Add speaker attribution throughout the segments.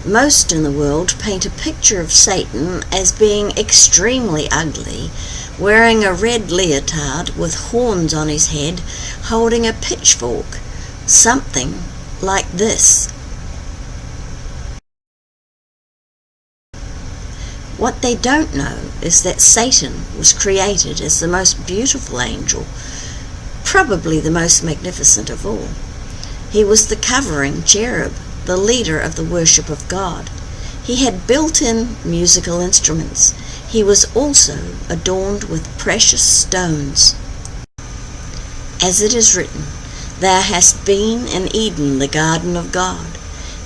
Speaker 1: Most in the world paint a picture of Satan as being extremely ugly, wearing a red leotard with horns on his head, holding a pitchfork, something like this. What they don't know is that Satan was created as the most beautiful angel, probably the most magnificent of all. He was the covering cherub, the leader of the worship of God. He had built-in musical instruments. He was also adorned with precious stones. As it is written, "Thou hast been in Eden, the garden of God.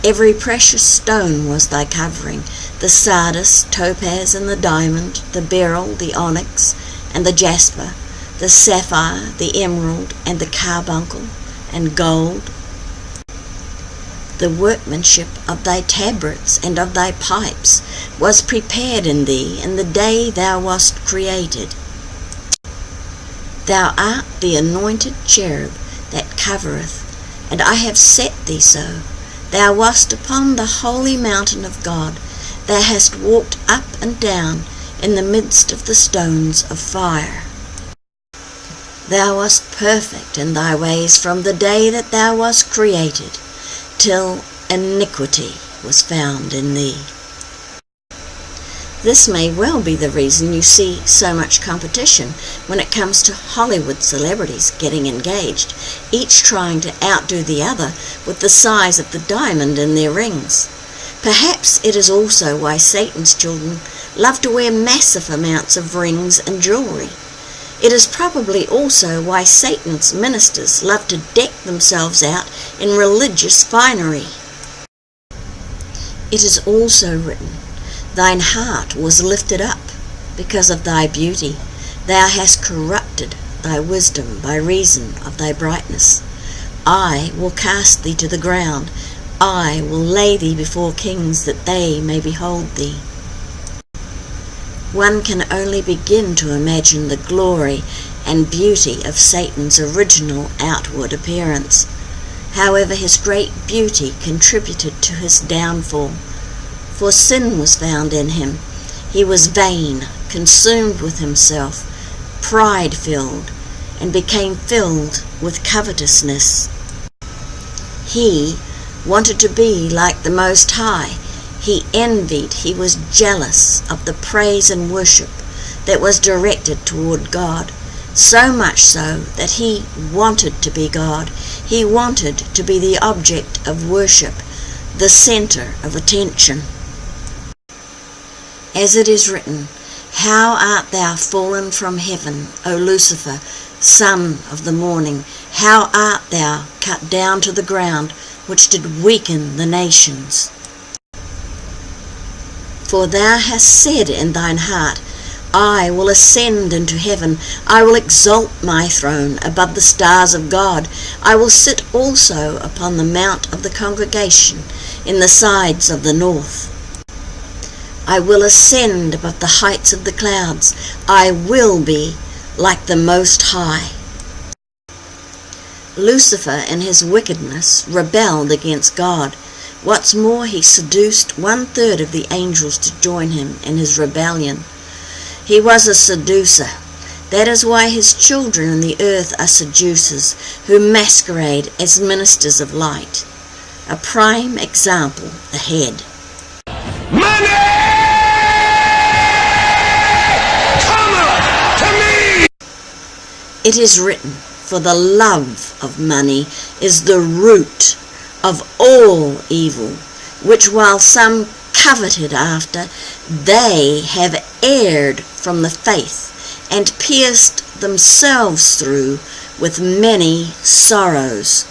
Speaker 1: Every precious stone was thy covering, the sardius, topaz, and the diamond, the beryl, the onyx, and the jasper, the sapphire, the emerald, and the carbuncle, and gold. The workmanship of thy tabrets and of thy pipes was prepared in thee in the day thou wast created. Thou art the anointed cherub that covereth, and I have set thee so. Thou wast upon the holy mountain of God. Thou hast walked up and down in the midst of the stones of fire. Thou wast perfect in thy ways from the day that thou wast created, till iniquity was found in thee." This may well be the reason you see so much competition when it comes to Hollywood celebrities getting engaged, each trying to outdo the other with the size of the diamond in their rings. Perhaps it is also why Satan's children love to wear massive amounts of rings and jewelry. It is probably also why Satan's ministers love to deck themselves out in religious finery. It is also written, "Thine heart was lifted up because of thy beauty. Thou hast corrupted thy wisdom by reason of thy brightness. I will cast thee to the ground. I will lay thee before kings that they may behold thee." One can only begin to imagine the glory and beauty of Satan's original outward appearance. However, his great beauty contributed to his downfall, for sin was found in him. He was vain, consumed with himself, pride-filled, and became filled with covetousness. He wanted to be like the Most High. He envied, he was jealous of the praise and worship that was directed toward God, so much so that he wanted to be God. He wanted to be the object of worship, the center of attention. As it is written, "How art thou fallen from heaven, O Lucifer, son of the morning? How art thou cut down to the ground, which did weaken the nations? For thou hast said in thine heart, I will ascend into heaven. I will exalt my throne above the stars of God. I will sit also upon the mount of the congregation in the sides of the north. I will ascend above the heights of the clouds. I will be like the Most High." Lucifer, in his wickedness, rebelled against God. What's more, he seduced 1/3 of the angels to join him in his rebellion. He was a seducer. That is why his children in the earth are seducers, who masquerade as ministers of light. A prime example ahead.
Speaker 2: Money! Come up to me!
Speaker 1: It is written, "For the love of money is the root of all evil, which while some coveted after, they have erred from the faith, and pierced themselves through with many sorrows."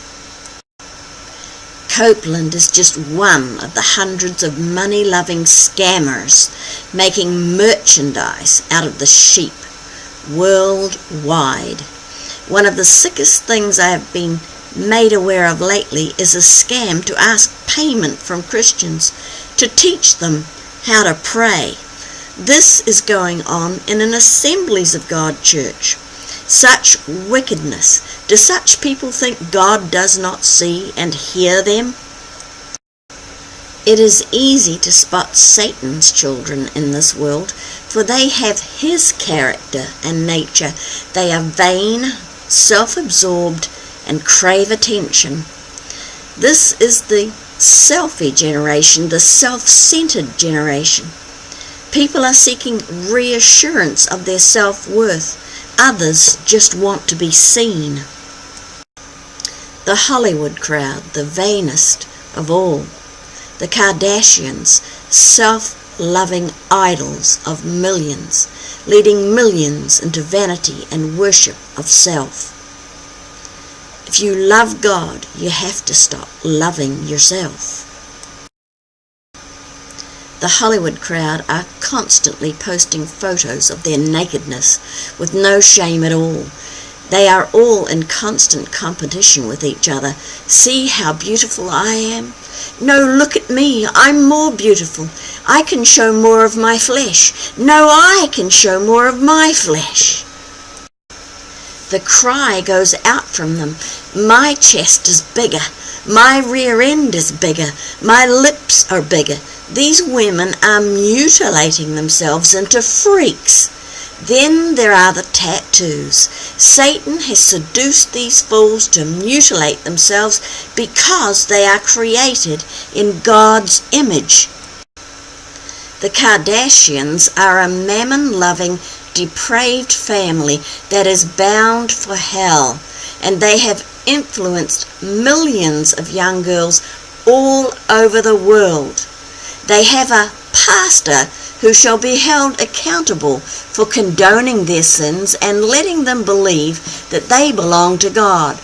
Speaker 1: Copeland is just one of the hundreds of money-loving scammers making merchandise out of the sheep worldwide. One of the sickest things I have been made aware of lately is a scam to ask payment from Christians to teach them how to pray. This is going on in an Assemblies of God church. Such wickedness. Do such people think God does not see and hear them? It is easy to spot Satan's children in this world, for they have his character and nature. They are vain, self-absorbed, and crave attention. This is the selfie generation, the self-centered generation. People are seeking reassurance of their self-worth. Others just want to be seen. The Hollywood crowd, the vainest of all. The Kardashians, self-loving idols of millions, leading millions into vanity and worship of self. If you love God, you have to stop loving yourself. The Hollywood crowd are constantly posting photos of their nakedness with no shame at all. They are all in constant competition with each other. See how beautiful I am? No, look at me. I'm more beautiful. I can show more of my flesh. No, I can show more of my flesh. The cry goes out from them. My chest is bigger. My rear end is bigger. My lips are bigger. These women are mutilating themselves into freaks. Then there are the tattoos. Satan has seduced these fools to mutilate themselves because they are created in God's image. The Kardashians are a mammon-loving, depraved family that is bound for hell, and they have influenced millions of young girls all over the world. They have a pastor who shall be held accountable for condoning their sins and letting them believe that they belong to God.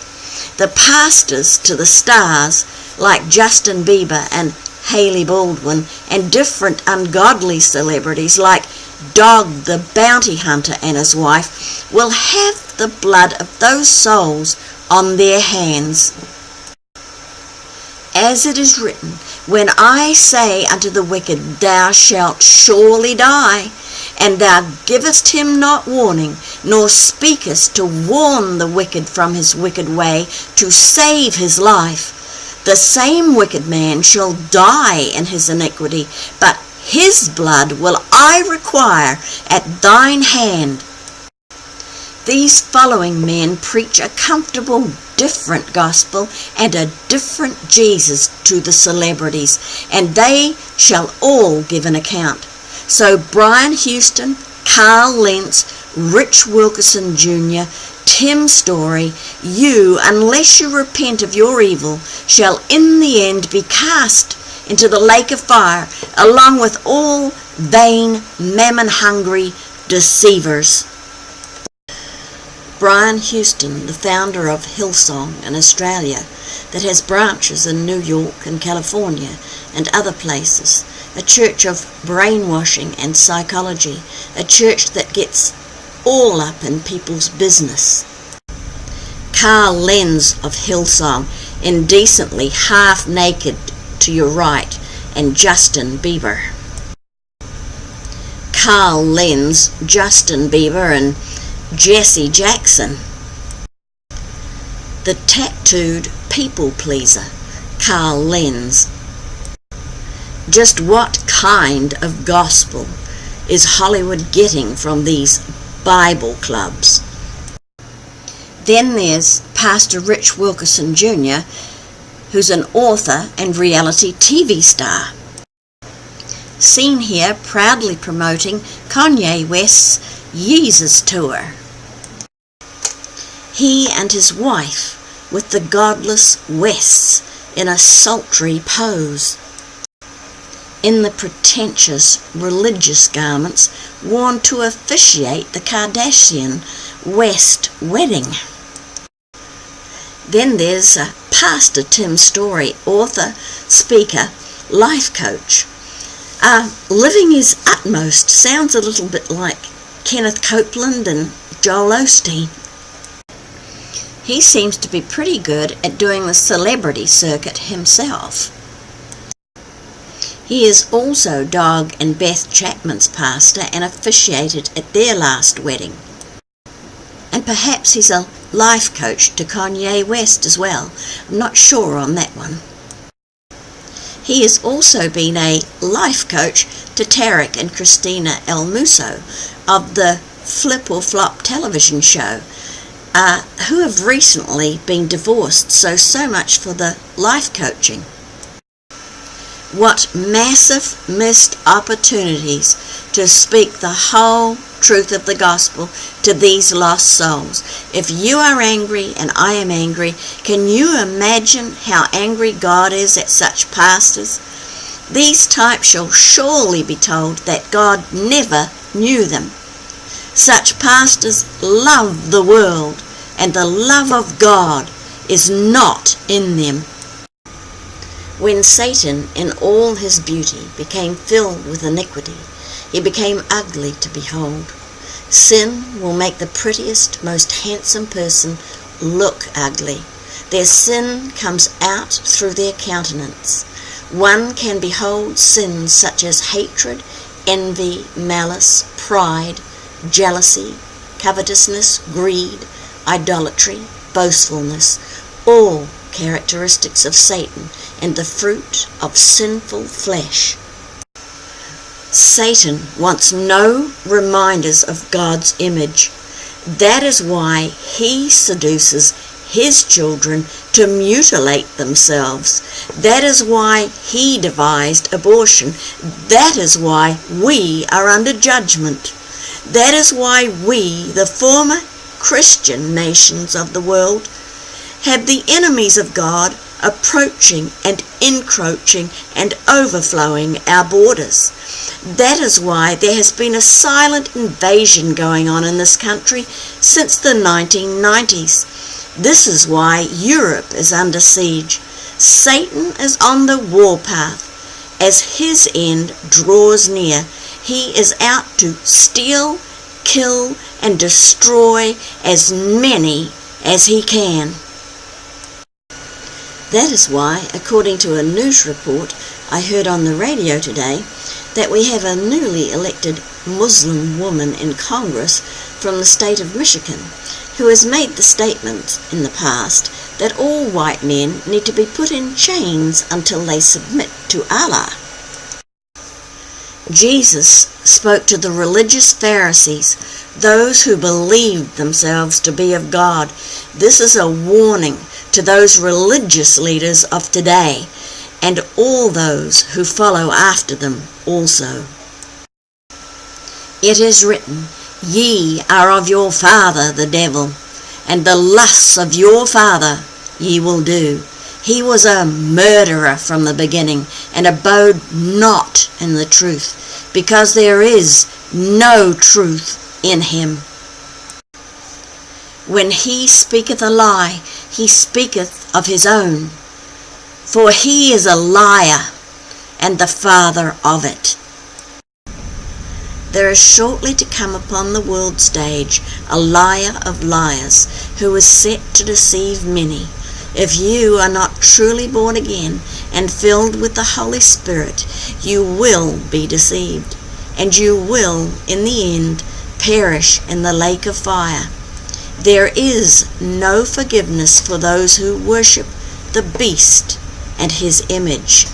Speaker 1: The pastors to the stars, like Justin Bieber and Hailey Baldwin, and different ungodly celebrities like Dog the Bounty Hunter and his wife, will have the blood of those souls on their hands. As it is written, when I say unto the wicked, thou shalt surely die, and thou givest him not warning, nor speakest to warn the wicked from his wicked way, to save his life, the same wicked man shall die in his iniquity, but his blood will I require at thine hand. These following men preach a comfortable, different gospel and a different Jesus to the celebrities, and they shall all give an account. So Brian Houston, Carl Lentz, Rich Wilkerson Jr., Tim Story, you, unless you repent of your evil, shall in the end be cast into the lake of fire, along with all vain, mammon-hungry deceivers. Brian Houston, the founder of Hillsong in Australia, that has branches in New York and California and other places, a church of brainwashing and psychology, a church that gets all up in people's business. Carl Lentz of Hillsong, indecently half naked to your right, and Justin Bieber. Carl Lentz, Justin Bieber, and Jesse Jackson. The tattooed people pleaser, Carl Lentz. Just what kind of gospel is Hollywood getting from these Bible clubs? Then there's Pastor Rich Wilkerson Jr., who's an author and reality TV star. Seen here proudly promoting Kanye West's Yeezus tour. He and his wife with the godless Wests in a sultry pose, in the pretentious religious garments worn to officiate the Kardashian West wedding. Then there's Pastor Tim Story, author, speaker, life coach. Living his utmost sounds a little bit like Kenneth Copeland and Joel Osteen. He seems to be pretty good at doing the celebrity circuit himself. He is also Dog and Beth Chapman's pastor and officiated at their last wedding. And perhaps he's a life coach to Kanye West as well. I'm not sure on that one. He has also been a life coach to Tarek and Christina El Musso of the Flip or Flop television show, who have recently been divorced, so much for the life coaching. What massive missed opportunities to speak the whole truth of the gospel to these lost souls. If you are angry and I am angry, can you imagine how angry God is at such pastors? These types shall surely be told that God never knew them. Such pastors love the world, and the love of God is not in them. When Satan, in all his beauty, became filled with iniquity, he became ugly to behold. Sin will make the prettiest, most handsome person look ugly. Their sin comes out through their countenance. One can behold sins such as hatred, envy, malice, pride, jealousy, covetousness, greed, idolatry, boastfulness, all characteristics of Satan and the fruit of sinful flesh. Satan wants no reminders of God's image. That is why he seduces his children to mutilate themselves. That is why he devised abortion. That is why we are under judgment. That is why we, the former Christian nations of the world, have the enemies of God approaching and encroaching and overflowing our borders. That is why there has been a silent invasion going on in this country since the 1990s. This is why Europe is under siege. Satan is on the warpath. As his end draws near, he is out to steal, kill, and destroy as many as he can. That is why, according to a news report I heard on the radio today, that we have a newly elected Muslim woman in Congress from the state of Michigan, who has made the statement in the past that all white men need to be put in chains until they submit to Allah. Jesus spoke to the religious Pharisees, those who believed themselves to be of God. This is a warning to those religious leaders of today and all those who follow after them also. It is written, "Ye are of your father the devil, and the lusts of your father ye will do. He was a murderer from the beginning, and abode not in the truth, because there is no truth in him. When he speaketh a lie, he speaketh of his own, for he is a liar, and the father of it." There is shortly to come upon the world stage a liar of liars, who is set to deceive many. If you are not truly born again and filled with the Holy Spirit, you will be deceived, and you will, in the end, perish in the lake of fire. There is no forgiveness for those who worship the beast and his image.